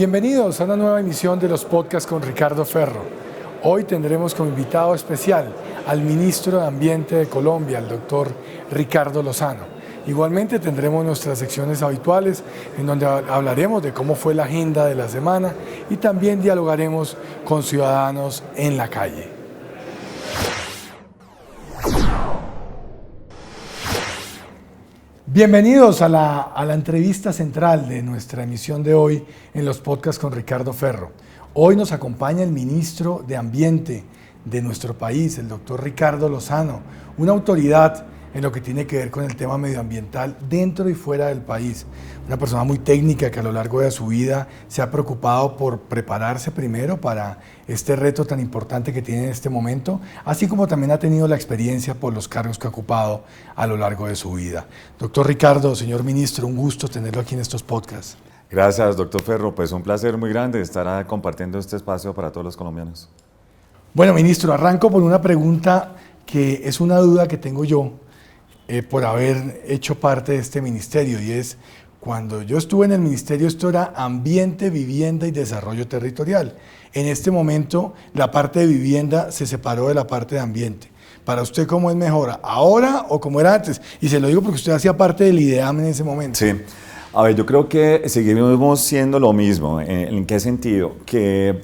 Bienvenidos a una nueva emisión de los podcasts con Ricardo Ferro. Hoy tendremos como invitado especial al ministro de Ambiente de Colombia, el doctor Ricardo Lozano. Igualmente tendremos nuestras secciones habituales en donde hablaremos de cómo fue la agenda de la semana y también dialogaremos con ciudadanos en la calle. Bienvenidos a la entrevista central de nuestra emisión de hoy en los podcasts con Ricardo Ferro. Hoy nos acompaña el ministro de Ambiente de nuestro país, el doctor Ricardo Lozano, una autoridad en lo que tiene que ver con el tema medioambiental dentro y fuera del país. Una persona muy técnica que a lo largo de su vida se ha preocupado por prepararse primero para este reto tan importante que tiene en este momento, así como también ha tenido la experiencia por los cargos que ha ocupado a lo largo de su vida. Doctor Ricardo, señor ministro, un gusto tenerlo aquí en estos podcasts. Gracias, doctor Ferro. Pues un placer muy grande estar compartiendo este espacio para todos los colombianos. Bueno, ministro, arranco por una pregunta que es una duda que tengo yo por haber hecho parte de este ministerio, y es: cuando yo estuve en el ministerio esto era Ambiente, Vivienda y Desarrollo Territorial. En este momento la parte de vivienda se separó de la parte de ambiente. ¿Para usted cómo es mejor, ahora o como era antes? Y se lo digo porque usted hacía parte del IDEAM en ese momento. Sí. A ver, yo creo que seguimos siendo lo mismo. ¿En qué sentido? Que,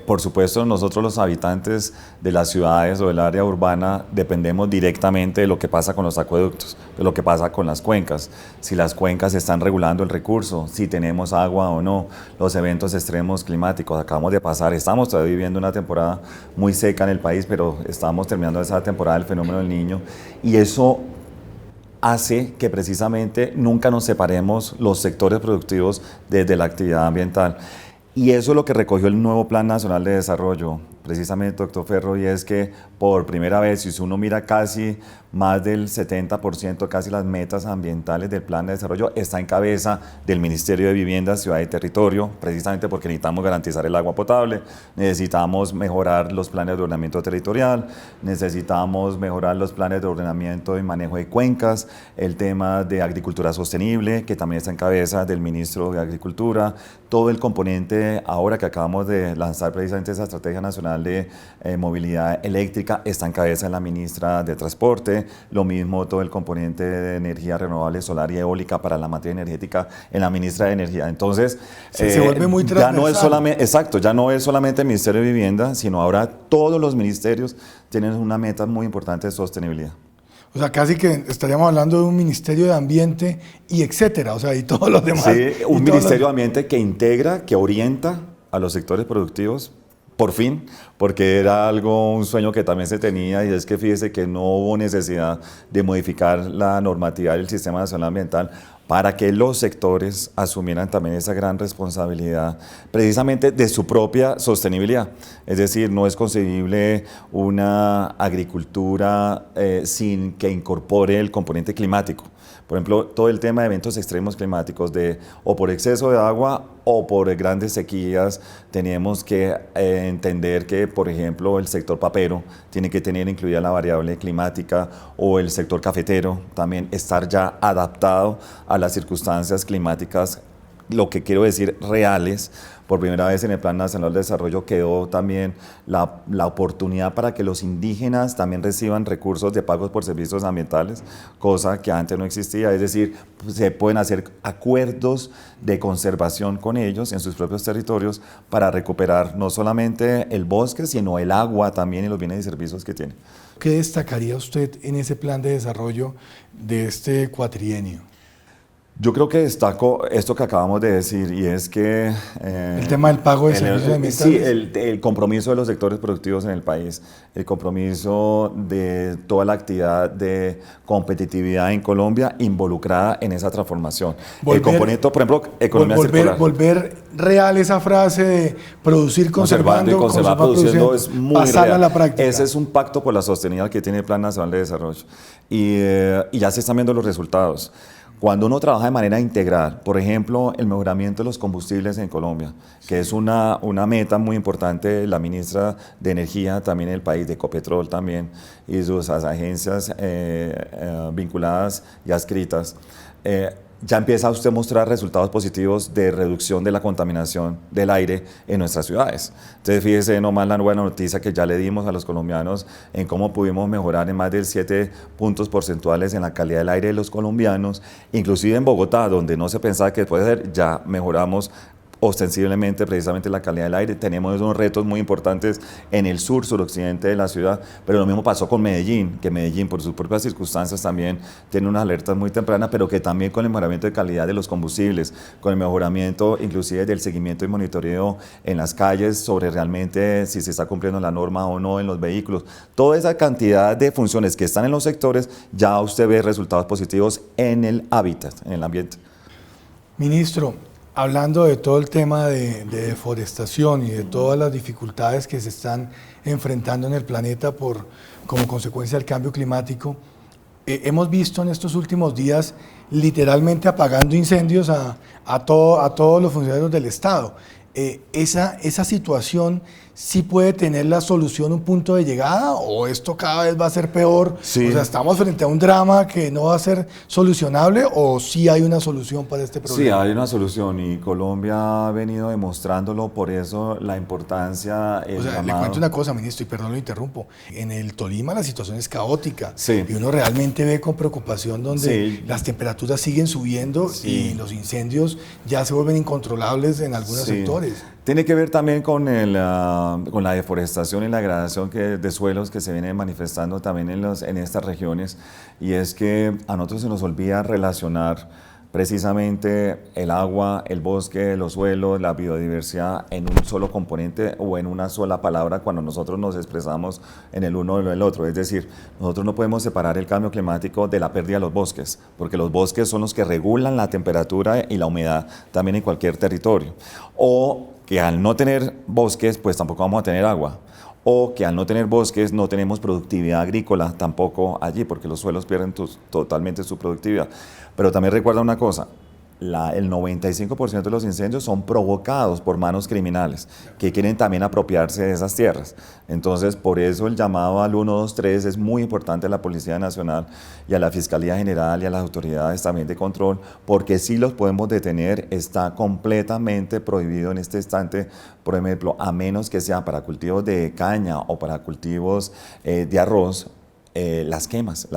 por supuesto, nosotros los habitantes de las ciudades o del área urbana dependemos directamente de lo que pasa con los acueductos, de lo que pasa con las cuencas, si las cuencas están regulando el recurso, si tenemos agua o no, los eventos extremos climáticos. Acabamos de pasar, estamos todavía viviendo una temporada muy seca en el país, pero estamos terminando esa temporada del fenómeno del Niño, y eso hace que precisamente nunca nos separemos los sectores productivos desde la actividad ambiental. Y eso es lo que recogió el nuevo Plan Nacional de Desarrollo, precisamente, doctor Ferro, y es que por primera vez, si uno mira casi más del 70%, casi las metas ambientales del Plan de Desarrollo, está en cabeza del Ministerio de Vivienda, Ciudad y Territorio, precisamente porque necesitamos garantizar el agua potable, necesitamos mejorar los planes de ordenamiento territorial, necesitamos mejorar los planes de ordenamiento y manejo de cuencas, el tema de agricultura sostenible, que también está en cabeza del Ministro de Agricultura, todo el componente, ahora que acabamos de lanzar precisamente esa Estrategia Nacional de Movilidad Eléctrica, está en cabeza de la Ministra de Transporte, lo mismo todo el componente de energía renovable, solar y eólica para la materia energética en la Ministra de Energía. Entonces, se vuelve muy transversal. Ya no es solamente, exacto, ya no es solamente el Ministerio de Vivienda, sino ahora todos los ministerios tienen una meta muy importante de sostenibilidad. O sea, casi que estaríamos hablando de un ministerio de ambiente y etcétera, o sea, y todos los demás. Sí, un ministerio de ambiente que integra, que orienta a los sectores productivos, por fin, porque era un sueño que también se tenía, y es que fíjese que no hubo necesidad de modificar la normatividad del Sistema Nacional Ambiental para que los sectores asumieran también esa gran responsabilidad precisamente de su propia sostenibilidad. Es decir, no es concebible una agricultura sin que incorpore el componente climático. Por ejemplo, todo el tema de eventos extremos climáticos, o por exceso de agua o por grandes sequías, tenemos que entender que, por ejemplo, el sector papero tiene que tener incluida la variable climática, o el sector cafetero también estar ya adaptado a las circunstancias climáticas, lo que quiero decir reales. Por primera vez en el Plan Nacional de Desarrollo quedó también la oportunidad para que los indígenas también reciban recursos de pagos por servicios ambientales, cosa que antes no existía. Es decir, se pueden hacer acuerdos de conservación con ellos en sus propios territorios para recuperar no solamente el bosque, sino el agua también y los bienes y servicios que tiene. ¿Qué destacaría usted en ese plan de desarrollo de este cuatrienio? Yo creo que destaco esto que acabamos de decir, y es que... el tema del pago de servicios ambientales. Sí, el compromiso de los sectores productivos en el país, el compromiso de toda la actividad de competitividad en Colombia involucrada en esa transformación. El componente, por ejemplo, economía circular. Volver real esa frase de producir conservando y conservar produciendo es muy pasar real. A la práctica. Ese es un pacto por la sostenibilidad que tiene el Plan Nacional de Desarrollo, y ya se están viendo los resultados. Cuando uno trabaja de manera integral, por ejemplo, el mejoramiento de los combustibles en Colombia, que es una meta muy importante de la ministra de Energía también en el país, de Ecopetrol también, y sus agencias vinculadas y adscritas, ya empieza usted a mostrar resultados positivos de reducción de la contaminación del aire en nuestras ciudades. Entonces, fíjese nomás la buena noticia que ya le dimos a los colombianos en cómo pudimos mejorar en más de 7 puntos porcentuales en la calidad del aire de los colombianos, inclusive en Bogotá, donde no se pensaba que puede ser, ya mejoramos ostensiblemente precisamente la calidad del aire. Tenemos unos retos muy importantes en el suroccidente de la ciudad, pero lo mismo pasó con Medellín, que Medellín por sus propias circunstancias también tiene unas alertas muy tempranas, pero que también con el mejoramiento de calidad de los combustibles, con el mejoramiento inclusive del seguimiento y monitoreo en las calles sobre realmente si se está cumpliendo la norma o no en los vehículos, toda esa cantidad de funciones que están en los sectores, ya usted ve resultados positivos en el hábitat, en el ambiente. Ministro, hablando de todo el tema de deforestación y de todas las dificultades que se están enfrentando en el planeta como consecuencia del cambio climático, hemos visto en estos últimos días literalmente apagando incendios a todos los funcionarios del Estado. ¿Esa situación sí puede tener la solución, un punto de llegada, o esto cada vez va a ser peor? Sí. O sea, ¿estamos frente a un drama que no va a ser solucionable, o sí hay una solución para este problema? Sí, hay una solución y Colombia ha venido demostrándolo, por eso la importancia... O sea, le cuento una cosa, ministro, y perdón lo interrumpo. En el Tolima la situación es caótica, sí, y uno realmente ve con preocupación donde sí, las temperaturas siguen subiendo, sí, y los incendios ya se vuelven incontrolables en algunos sí, sectores. Tiene que ver también con la deforestación y la degradación de suelos que se viene manifestando también en estas regiones, y es que a nosotros se nos olvida relacionar precisamente el agua, el bosque, los suelos, la biodiversidad en un solo componente o en una sola palabra cuando nosotros nos expresamos en el uno o en el otro. Es decir, nosotros no podemos separar el cambio climático de la pérdida de los bosques, porque los bosques son los que regulan la temperatura y la humedad también en cualquier territorio. O que al no tener bosques, pues tampoco vamos a tener agua. O que al no tener bosques no tenemos productividad agrícola tampoco allí, porque los suelos pierden totalmente su productividad. Pero también recuerda una cosa, el 95% de los incendios son provocados por manos criminales que quieren también apropiarse de esas tierras. Entonces, por eso el llamado al 123 es muy importante a la Policía Nacional y a la Fiscalía General y a las autoridades también de control, porque si los podemos detener, está completamente prohibido en este instante, por ejemplo, a menos que sea para cultivos de caña o para cultivos de arroz, las quemas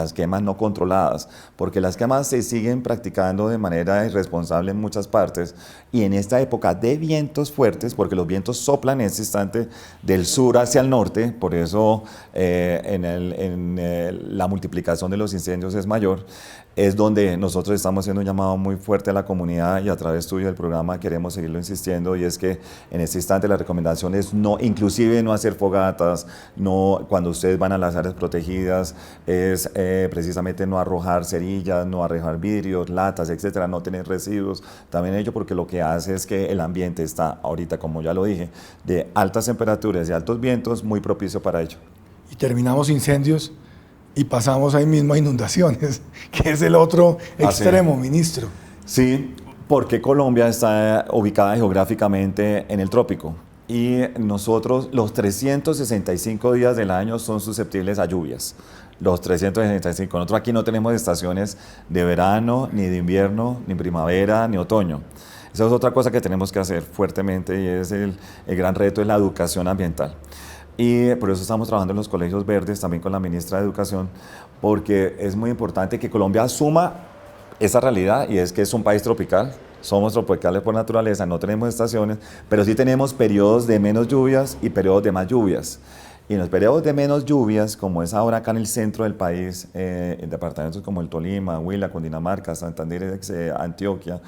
no controladas, porque las quemas se siguen practicando de manera irresponsable en muchas partes, y en esta época de vientos fuertes, porque los vientos soplan en este instante del sur hacia el norte, por eso la multiplicación de los incendios es mayor, es donde nosotros estamos haciendo un llamado muy fuerte a la comunidad, y a través tuyo del programa queremos seguirlo insistiendo, y es que en este instante la recomendación es inclusive no hacer fogatas, cuando ustedes van a las áreas protegidas, es precisamente no arrojar cerillas, no arrojar vidrios, latas, etcétera, no tener residuos, también ello porque lo que hace es que el ambiente está ahorita, como ya lo dije, de altas temperaturas y altos vientos, muy propicio para ello. Y terminamos incendios y pasamos ahí mismo a inundaciones, que es el otro extremo, ministro. Sí, porque Colombia está ubicada geográficamente en el trópico, y nosotros los 365 días del año son susceptibles a lluvias. Los 365. Nosotros aquí no tenemos estaciones de verano, ni de invierno, ni primavera, ni otoño. Esa es otra cosa que tenemos que hacer fuertemente, y es el gran reto de la educación ambiental. Y por eso estamos trabajando en los colegios verdes, también con la ministra de Educación, porque es muy importante que Colombia asuma esa realidad, y es que es un país tropical. Somos tropicales por naturaleza, no tenemos estaciones, pero sí tenemos periodos de menos lluvias y periodos de más lluvias. Y en los periodos de menos lluvias, como es ahora acá en el centro del país, en departamentos como el Tolima, Huila, Cundinamarca, Santander, Antioquia,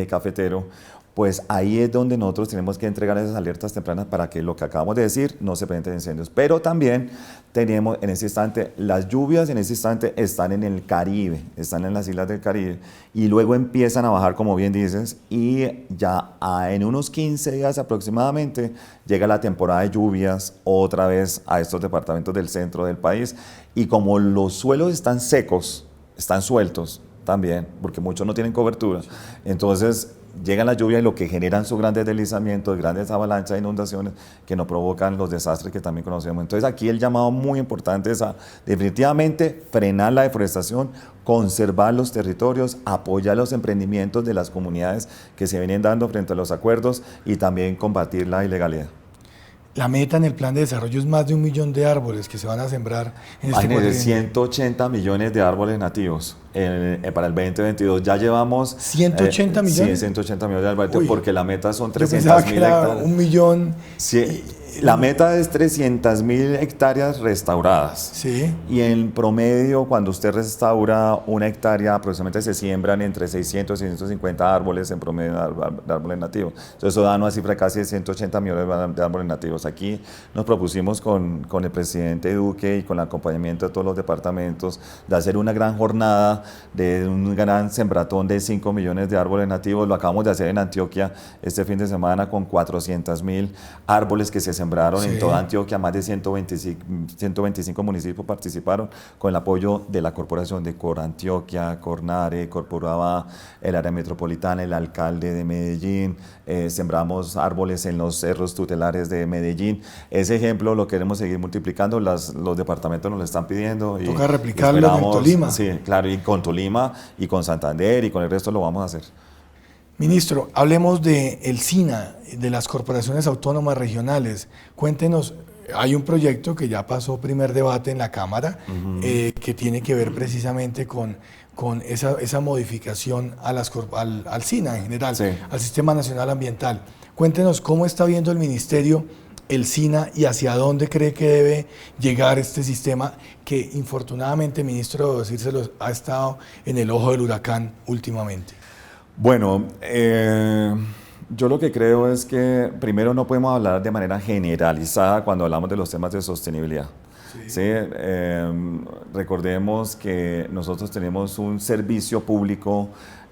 Cafetero, pues ahí es donde nosotros tenemos que entregar esas alertas tempranas para que lo que acabamos de decir no se presenten incendios. Pero también tenemos en ese instante, las lluvias en ese instante están en el Caribe, están en las islas del Caribe, y luego empiezan a bajar, como bien dices, y ya en unos 15 días aproximadamente llega la temporada de lluvias otra vez a estos departamentos del centro del país, y como los suelos están secos, están sueltos también, porque muchos no tienen cobertura, entonces llegan las lluvias y lo que generan son grandes deslizamientos, grandes avalanchas, inundaciones que nos provocan los desastres que también conocemos. Entonces aquí el llamado muy importante es a definitivamente frenar la deforestación, conservar los territorios, apoyar los emprendimientos de las comunidades que se vienen dando frente a los acuerdos y también combatir la ilegalidad. La meta en el plan de desarrollo es más de 1 millón de árboles que se van a sembrar en este Hay cuatrienio. 180 millones de árboles nativos para el 2022. Ya llevamos... 180 millones. Sí, 180 millones de árboles, porque la meta son Yo pensaba 300.000 que era hectáreas. 1 millón. Sí, la meta es 300.000 hectáreas restauradas. Sí. Y en promedio, cuando usted restaura una hectárea, aproximadamente se siembran entre 600 y 650 árboles en promedio de árboles nativos. Entonces eso da una cifra casi de 180 millones de árboles nativos. Aquí nos propusimos con el presidente Duque y con el acompañamiento de todos los departamentos de hacer una gran jornada, de un gran sembratón de 5 millones de árboles nativos. Lo acabamos de hacer en Antioquia este fin de semana con 400.000 árboles que se sembraron en toda Antioquia. Más de 125 municipios participaron con el apoyo de la corporación de Corantioquia, Cornare, Corporaba, el área metropolitana, el alcalde de Medellín. Sembramos árboles en los cerros tutelares de Medellín. Ese ejemplo lo queremos seguir multiplicando, los departamentos nos lo están pidiendo. Toca replicarlo en Tolima. Sí, claro, y con Tolima y con Santander y con el resto lo vamos a hacer. Ministro, hablemos del SINA, de las corporaciones autónomas regionales. Cuéntenos, hay un proyecto que ya pasó primer debate en la Cámara, que tiene que ver precisamente con esa modificación al SINA en general, al Sistema Nacional Ambiental. Cuéntenos cómo está viendo el Ministerio el SINA y hacia dónde cree que debe llegar este sistema que, infortunadamente, ministro, debo decírselo, ha estado en el ojo del huracán últimamente. Bueno, yo lo que creo es que primero no podemos hablar de manera generalizada cuando hablamos de los temas de sostenibilidad. ¿Sí? Recordemos que nosotros tenemos un servicio público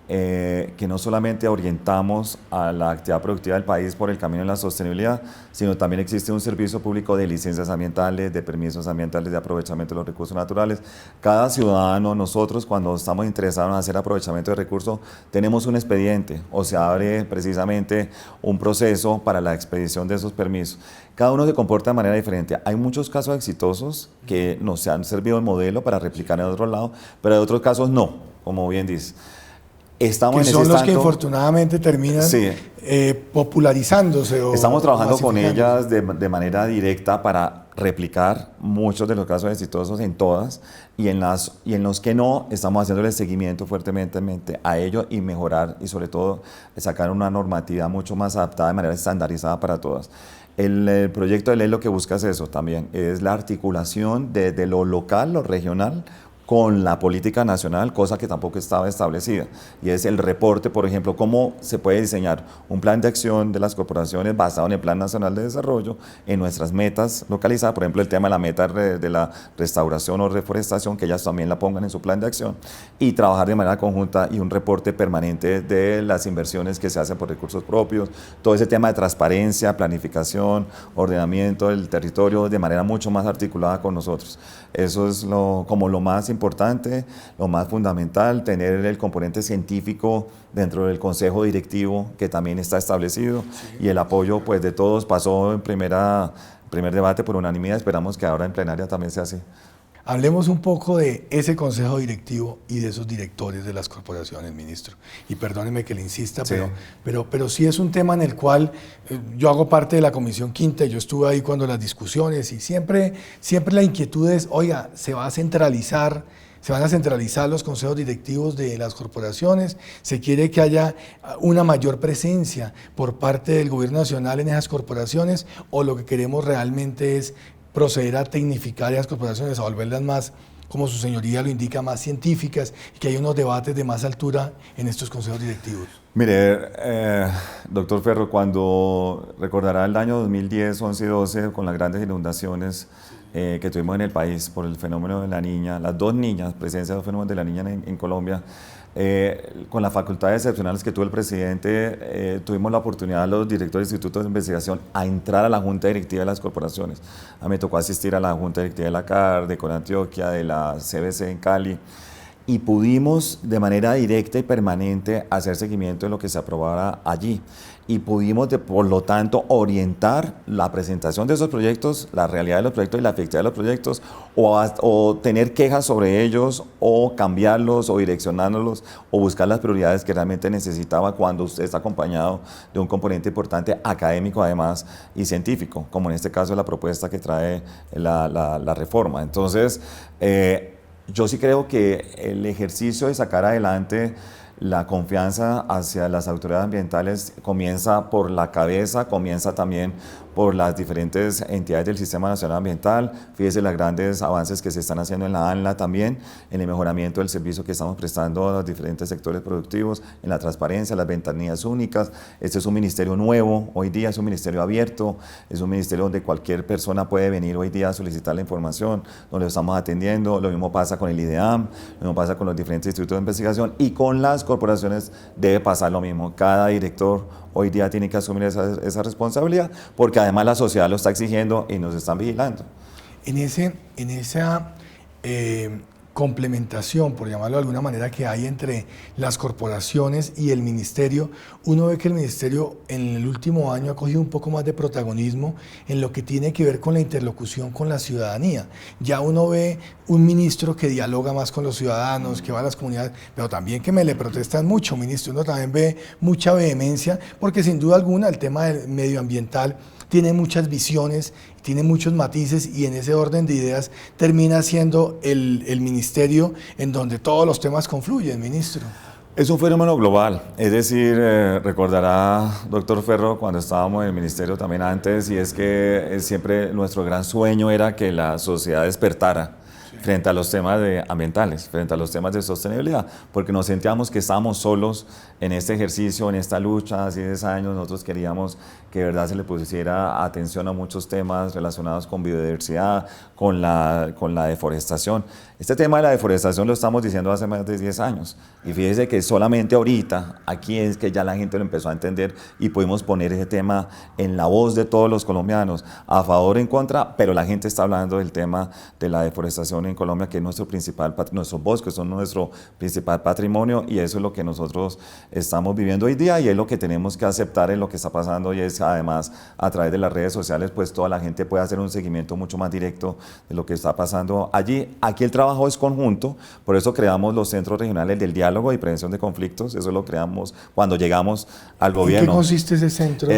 que no solamente orientamos a la actividad productiva del país por el camino de la sostenibilidad, sino también existe un servicio público de licencias ambientales, de permisos ambientales, de aprovechamiento de los recursos naturales. Cada ciudadano, nosotros cuando estamos interesados en hacer aprovechamiento de recursos, tenemos un expediente o se abre precisamente un proceso para la expedición de esos permisos. Cada uno se comporta de manera diferente. Hay muchos casos exitosos que nos han servido de modelo para replicar en otro lado, pero hay otros casos no, como bien dices. Estamos que son los que infortunadamente terminan popularizándose. Estamos trabajando con ellas de manera directa para replicar muchos de los casos exitosos en todas y en los que no, estamos haciéndole seguimiento fuertemente a ello y mejorar y sobre todo sacar una normatividad mucho más adaptada de manera estandarizada para todas. El proyecto de ley lo que busca es eso también, es la articulación de lo local, lo regional, con la política nacional, cosa que tampoco estaba establecida, y es el reporte, por ejemplo, cómo se puede diseñar un plan de acción de las corporaciones basado en el Plan Nacional de Desarrollo, en nuestras metas localizadas, por ejemplo, el tema de la meta de la restauración o reforestación, que ellas también la pongan en su plan de acción, y trabajar de manera conjunta y un reporte permanente de las inversiones que se hacen por recursos propios, todo ese tema de transparencia, planificación, ordenamiento del territorio, de manera mucho más articulada con nosotros. Eso es como lo más importante, lo más fundamental, tener el componente científico dentro del consejo directivo que también está establecido y el apoyo pues de todos. Pasó en primer debate por unanimidad, esperamos que ahora en plenaria también sea así. Hablemos un poco de ese consejo directivo y de esos directores de las corporaciones, ministro. Y perdóneme que le insista, pero sí es un tema en el cual yo hago parte de la Comisión Quinta, yo estuve ahí cuando las discusiones y siempre la inquietud es, oiga, se van a centralizar los consejos directivos de las corporaciones, se quiere que haya una mayor presencia por parte del gobierno nacional en esas corporaciones, o lo que queremos realmente es proceder a tecnificar esas corporaciones, a volverlas más, como su señoría lo indica, más científicas, y que haya unos debates de más altura en estos consejos directivos. Mire, doctor Ferro, cuando recordará el año 2010, 11 y 12, con las grandes inundaciones que tuvimos en el país por el fenómeno de la niña, las dos niñas, presencia de los fenómenos de la niña en Colombia, con las facultades excepcionales que tuvo el presidente, tuvimos la oportunidad, los directores de institutos de investigación, a entrar a la junta directiva de las corporaciones. A mí me tocó asistir a la junta directiva de la CAR, de Corantioquia, de la CBC en Cali, y pudimos de manera directa y permanente hacer seguimiento de lo que se aprobara allí. Y pudimos, por lo tanto, orientar la presentación de esos proyectos, la realidad de los proyectos y la efectividad de los proyectos, o tener quejas sobre ellos, o cambiarlos, o direccionarlos, o buscar las prioridades que realmente necesitaba cuando usted está acompañado de un componente importante académico, además, y científico, como en este caso la propuesta que trae la reforma. Entonces, yo sí creo que el ejercicio de sacar adelante la confianza hacia las autoridades ambientales comienza por la cabeza, comienza también por las diferentes entidades del Sistema Nacional Ambiental. Fíjese los grandes avances que se están haciendo en la ANLA también, en el mejoramiento del servicio que estamos prestando a los diferentes sectores productivos, en la transparencia, las ventanillas únicas. Este es un ministerio nuevo, hoy día es un ministerio abierto, es un ministerio donde cualquier persona puede venir hoy día a solicitar la información, donde lo estamos atendiendo. Lo mismo pasa con el IDEAM, lo mismo pasa con los diferentes institutos de investigación, y con las corporaciones debe pasar lo mismo. Cada director hoy día tiene que asumir esa responsabilidad, porque además la sociedad lo está exigiendo y nos están vigilando. En esa complementación, por llamarlo de alguna manera, que hay entre las corporaciones y el ministerio, uno ve que el ministerio en el último año ha cogido un poco más de protagonismo en lo que tiene que ver con la interlocución con la ciudadanía. Ya uno ve un ministro que dialoga más con los ciudadanos, que va a las comunidades, pero también que me le protestan mucho, ministro. Uno también ve mucha vehemencia, porque sin duda alguna el tema del medioambiental tiene muchas visiones, tiene muchos matices, y en ese orden de ideas termina siendo el ministerio en donde todos los temas confluyen, ministro. Es un fenómeno global, es decir, recordará, doctor Ferro, cuando estábamos en el ministerio también antes, y es que siempre nuestro gran sueño era que la sociedad despertara frente a los temas ambientales, frente a los temas de sostenibilidad, porque nos sentíamos que estábamos solos en este ejercicio, en esta lucha. Hace 10 años nosotros queríamos que de verdad se le pusiera atención a muchos temas relacionados con biodiversidad, con la deforestación. Este tema de la deforestación lo estamos diciendo hace más de 10 años, y fíjese que solamente ahorita, aquí es que ya la gente lo empezó a entender, y pudimos poner ese tema en la voz de todos los colombianos, a favor o en contra, pero la gente está hablando del tema de la deforestación en Colombia, que es nuestros bosques son nuestro principal patrimonio, y eso es lo que nosotros estamos viviendo hoy día, y es lo que tenemos que aceptar en lo que está pasando, y es además a través de las redes sociales, pues toda la gente puede hacer un seguimiento mucho más directo de lo que está pasando allí. Aquí el trabajo es conjunto, por eso creamos los centros regionales del diálogo y prevención de conflictos. Eso lo creamos cuando llegamos al gobierno. ¿En qué consiste ese centro?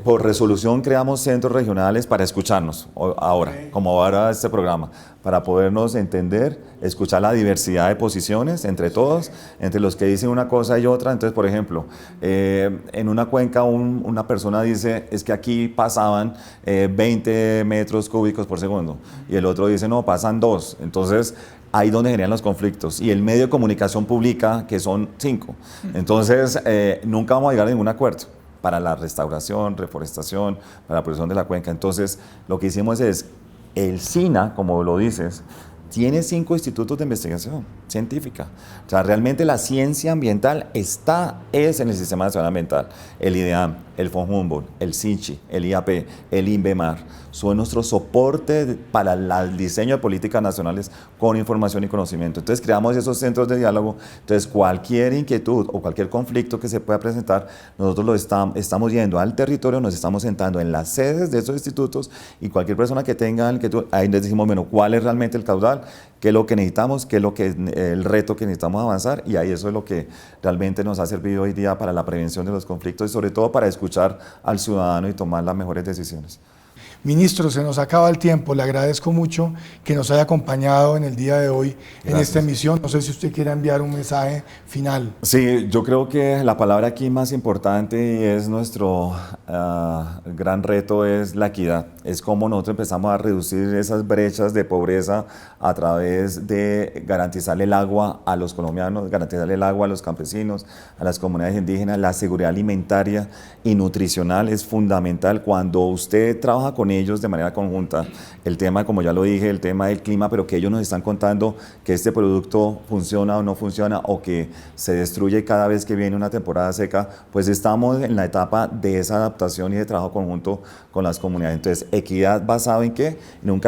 Por resolución creamos centros regionales para escucharnos ahora, como ahora este programa, para podernos entender, escuchar la diversidad de posiciones entre todos, entre los que dicen una cosa y otra. Entonces, por ejemplo, en una cuenca una persona dice, es que aquí pasaban 20 metros cúbicos por segundo, y el otro dice, no, pasan 2. Entonces, ahí donde generan los conflictos, y el medio de comunicación publica que son 5. Entonces, nunca vamos a llegar a ningún acuerdo para la restauración, reforestación, para la protección de la cuenca. Entonces, lo que hicimos es, el SINA, como lo dices, tiene 5 institutos de investigación científica. O sea, realmente la ciencia ambiental es en el Sistema Nacional Ambiental. El IDEAM, el von Humboldt, el SINCHI, el IAP, el INVEMAR, son nuestro soporte para el diseño de políticas nacionales con información y conocimiento. Entonces creamos esos centros de diálogo. Entonces cualquier inquietud o cualquier conflicto que se pueda presentar, nosotros estamos yendo al territorio, nos estamos sentando en las sedes de esos institutos, y cualquier persona que tenga inquietud, ahí les decimos, bueno, ¿cuál es realmente el caudal? ¿Qué es lo que necesitamos? ¿Qué es el reto que necesitamos avanzar? Y ahí eso es lo que realmente nos ha servido hoy día para la prevención de los conflictos, y sobre todo para escuchar al ciudadano y tomar las mejores decisiones. Ministro, se nos acaba el tiempo. Le agradezco mucho que nos haya acompañado en el día de hoy. Gracias. En esta emisión. No sé si usted quiere enviar un mensaje final. Sí, yo creo que la palabra aquí más importante, y es nuestro gran reto, es la equidad. Es cómo nosotros empezamos a reducir esas brechas de pobreza a través de garantizarle el agua a los colombianos, garantizarle el agua a los campesinos, a las comunidades indígenas. La seguridad alimentaria y nutricional es fundamental. Cuando usted trabaja con con ellos de manera conjunta el tema, como ya lo dije, el tema del clima, pero que ellos nos están contando que este producto funciona o no funciona o que se destruye cada vez que viene una temporada seca, pues estamos en la etapa de esa adaptación y de trabajo conjunto con las comunidades. Entonces, equidad basado en qué? En un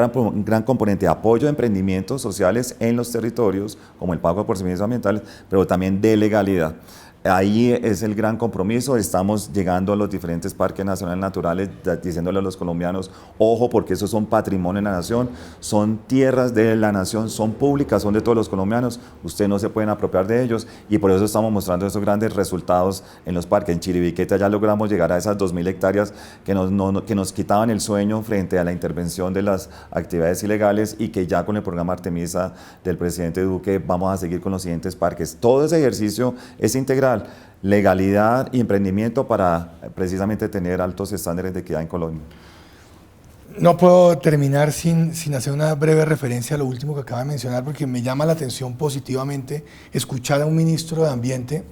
gran componente de apoyo de emprendimientos sociales en los territorios, como el pago por servicios ambientales, pero también de legalidad. Ahí es el gran compromiso, estamos llegando a los diferentes parques nacionales naturales diciéndole a los colombianos, ojo porque esos son patrimonio de la nación, son tierras de la nación, son públicas, son de todos los colombianos, ustedes no se pueden apropiar de ellos y por eso estamos mostrando esos grandes resultados en los parques. En Chiribiqueta ya logramos llegar a esas 2.000 hectáreas que nos quitaban el sueño frente a la intervención de las actividades ilegales y que ya con el programa Artemisa del presidente Duque vamos a seguir con los siguientes parques. Todo ese ejercicio es integral, legalidad y emprendimiento para precisamente tener altos estándares de equidad en Colombia. No puedo terminar sin hacer una breve referencia a lo último que acaba de mencionar, porque me llama la atención positivamente escuchar a un ministro de Ambiente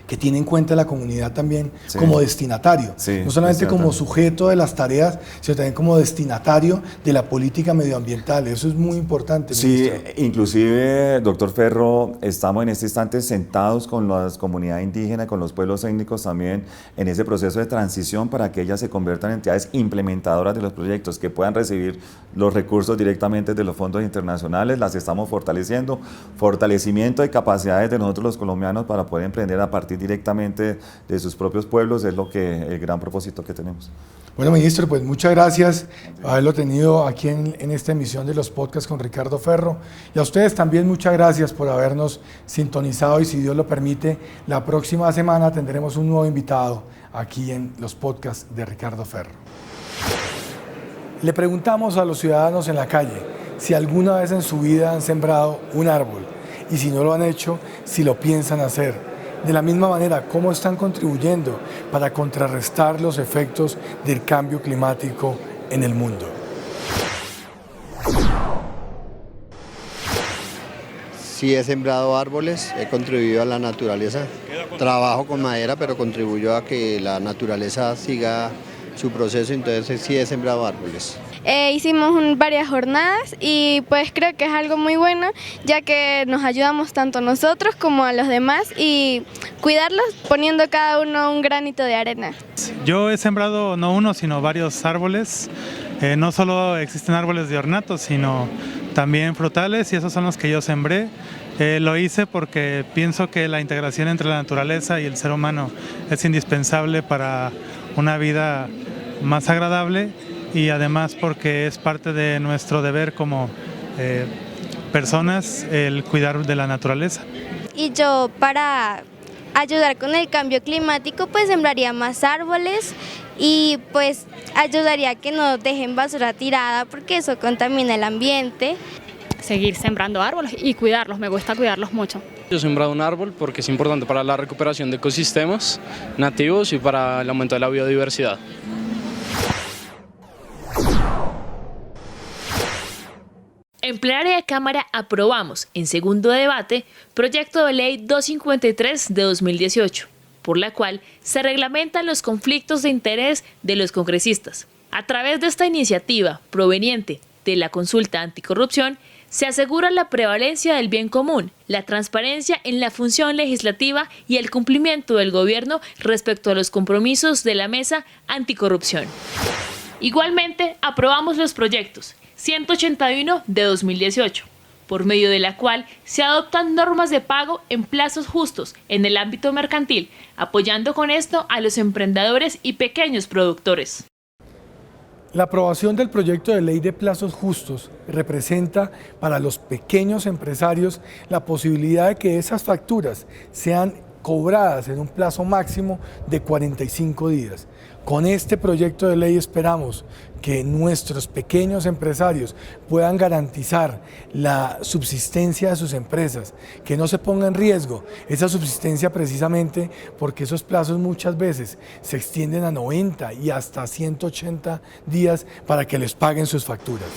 que tiene en cuenta a la comunidad también como destinatario, no solamente como sujeto de las tareas, sino también como destinatario de la política medioambiental. Eso es muy importante. Sí, ministro. inclusive, doctor Ferro, estamos en este instante sentados con las comunidades indígenas, con los pueblos étnicos también, en ese proceso de transición para que ellas se conviertan en entidades implementadoras de los proyectos, que puedan recibir los recursos directamente de los fondos internacionales. Las estamos fortaleciendo, fortalecimiento de capacidades de nosotros los colombianos para poder emprender a partir directamente de sus propios pueblos, es el gran propósito que tenemos. Bueno, ministro, pues muchas gracias por haberlo tenido aquí en esta emisión de los podcasts con Ricardo Ferro, y a ustedes también muchas gracias por habernos sintonizado, y si Dios lo permite, la próxima semana tendremos un nuevo invitado aquí en los podcasts de Ricardo Ferro. Le preguntamos a los ciudadanos en la calle si alguna vez en su vida han sembrado un árbol, y si no lo han hecho, si lo piensan hacer. De la misma manera, ¿cómo están contribuyendo para contrarrestar los efectos del cambio climático en el mundo? Sí, he sembrado árboles, he contribuido a la naturaleza. Trabajo con madera, pero contribuyo a que la naturaleza siga su proceso, entonces sí he sembrado árboles. Hicimos varias jornadas y pues creo que es algo muy bueno, ya que nos ayudamos tanto nosotros como a los demás y cuidarlos poniendo cada uno un granito de arena. Yo he sembrado no uno, sino varios árboles. No solo existen árboles de ornato, sino también frutales, y esos son los que yo sembré. Lo hice porque pienso que la integración entre la naturaleza y el ser humano es indispensable para una vida más agradable, y además porque es parte de nuestro deber como personas el cuidar de la naturaleza. Y yo, para ayudar con el cambio climático, pues sembraría más árboles y pues ayudaría a que no dejen basura tirada, porque eso contamina el ambiente. Seguir sembrando árboles y cuidarlos, me gusta cuidarlos mucho. Yo he sembrado un árbol porque es importante para la recuperación de ecosistemas nativos y para el aumento de la biodiversidad. En plenaria de Cámara aprobamos, en segundo debate, proyecto de ley 253 de 2018, por la cual se reglamentan los conflictos de interés de los congresistas. A través de esta iniciativa, proveniente de la consulta anticorrupción, se asegura la prevalencia del bien común, la transparencia en la función legislativa y el cumplimiento del gobierno respecto a los compromisos de la Mesa Anticorrupción. Igualmente, aprobamos los proyectos 181 de 2018, por medio de la cual se adoptan normas de pago en plazos justos en el ámbito mercantil, apoyando con esto a los emprendedores y pequeños productores. La aprobación del proyecto de ley de plazos justos representa para los pequeños empresarios la posibilidad de que esas facturas sean cobradas en un plazo máximo de 45 días. Con este proyecto de ley esperamos que nuestros pequeños empresarios puedan garantizar la subsistencia de sus empresas, que no se ponga en riesgo esa subsistencia, precisamente porque esos plazos muchas veces se extienden a 90 y hasta 180 días para que les paguen sus facturas.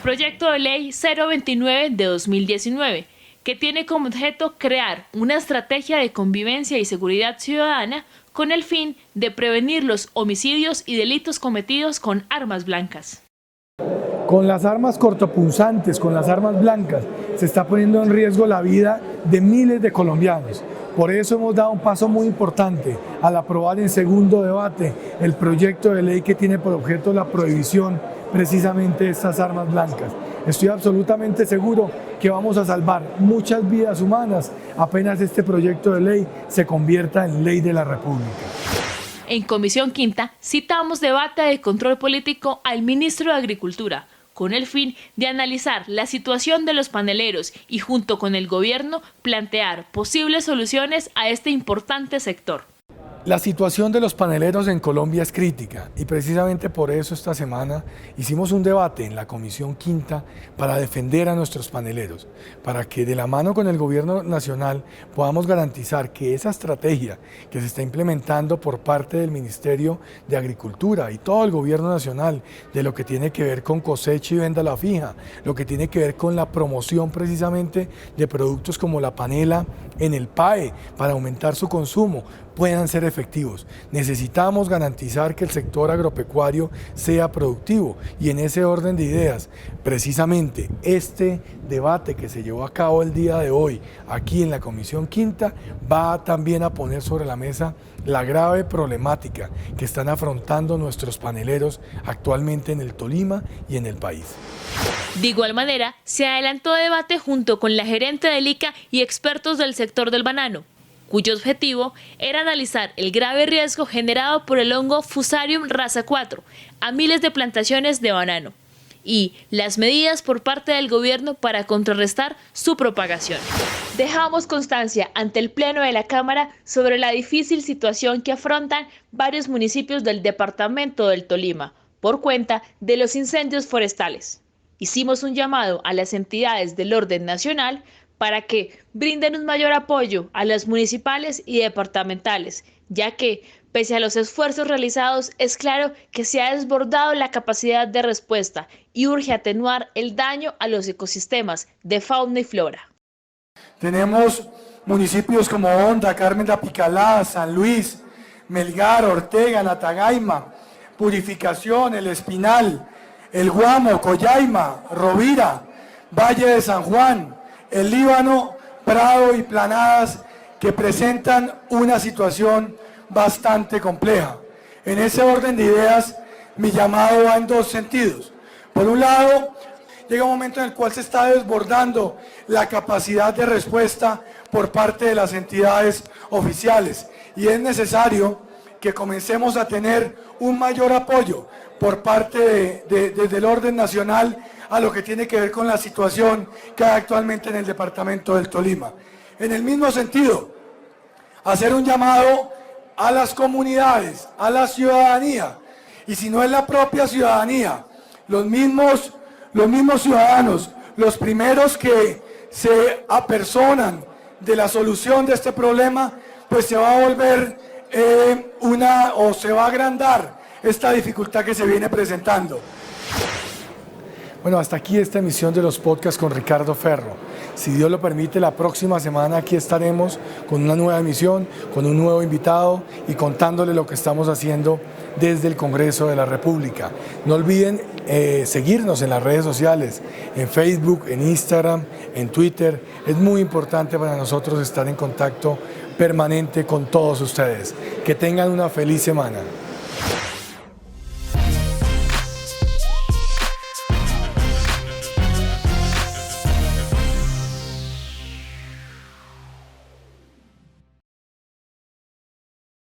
Proyecto de ley 029 de 2019, que tiene como objeto crear una estrategia de convivencia y seguridad ciudadana con el fin de prevenir los homicidios y delitos cometidos con armas blancas. Con las armas cortopunzantes, con las armas blancas, se está poniendo en riesgo la vida de miles de colombianos. Por eso hemos dado un paso muy importante al aprobar en segundo debate el proyecto de ley que tiene por objeto la prohibición precisamente de estas armas blancas. Estoy absolutamente seguro que vamos a salvar muchas vidas humanas apenas este proyecto de ley se convierta en ley de la República. En Comisión Quinta citamos debate de control político al ministro de Agricultura, con el fin de analizar la situación de los paneleros y junto con el gobierno plantear posibles soluciones a este importante sector. La situación de los paneleros en Colombia es crítica y precisamente por eso esta semana hicimos un debate en la Comisión Quinta para defender a nuestros paneleros, para que de la mano con el gobierno nacional podamos garantizar que esa estrategia que se está implementando por parte del Ministerio de Agricultura y todo el gobierno nacional, de lo que tiene que ver con cosecha y venta a la fija, lo que tiene que ver con la promoción precisamente de productos como la panela en el PAE para aumentar su consumo, puedan ser efectivos. Necesitamos garantizar que el sector agropecuario sea productivo y en ese orden de ideas, precisamente este debate que se llevó a cabo el día de hoy aquí en la Comisión Quinta va también a poner sobre la mesa la grave problemática que están afrontando nuestros paneleros actualmente en el Tolima y en el país. De igual manera, se adelantó debate junto con la gerente del ICA y expertos del sector del banano, cuyo objetivo era analizar el grave riesgo generado por el hongo Fusarium raza 4 a miles de plantaciones de banano y las medidas por parte del gobierno para contrarrestar su propagación. Dejamos constancia ante el Pleno de la Cámara sobre la difícil situación que afrontan varios municipios del departamento del Tolima por cuenta de los incendios forestales. Hicimos un llamado a las entidades del orden nacional para que brinden un mayor apoyo a las municipales y departamentales, ya que, pese a los esfuerzos realizados, es claro que se ha desbordado la capacidad de respuesta y urge atenuar el daño a los ecosistemas de fauna y flora. Tenemos municipios como Honda, Carmen de Apicalá, San Luis, Melgar, Ortega, Natagaima, Purificación, El Espinal, El Guamo, Collaima, Rovira, Valle de San Juan, El Líbano, Prado y Planadas, que presentan una situación bastante compleja. En ese orden de ideas, mi llamado va en dos sentidos. Por un lado, llega un momento en el cual se está desbordando la capacidad de respuesta por parte de las entidades oficiales y es necesario que comencemos a tener un mayor apoyo por parte desde el orden nacional a lo que tiene que ver con la situación que hay actualmente en el departamento del Tolima. En el mismo sentido, hacer un llamado a las comunidades, a la ciudadanía, y si no es la propia ciudadanía, los mismos ciudadanos, los primeros que se apersonan de la solución de este problema, pues se va a volver se va a agrandar esta dificultad que se viene presentando. Bueno, hasta aquí esta emisión de los podcasts con Ricardo Ferro. Si Dios lo permite, la próxima semana aquí estaremos con una nueva emisión, con un nuevo invitado y contándole lo que estamos haciendo desde el Congreso de la República. No olviden seguirnos en las redes sociales, en Facebook, en Instagram, en Twitter. Es muy importante para nosotros estar en contacto permanente con todos ustedes. Que tengan una feliz semana.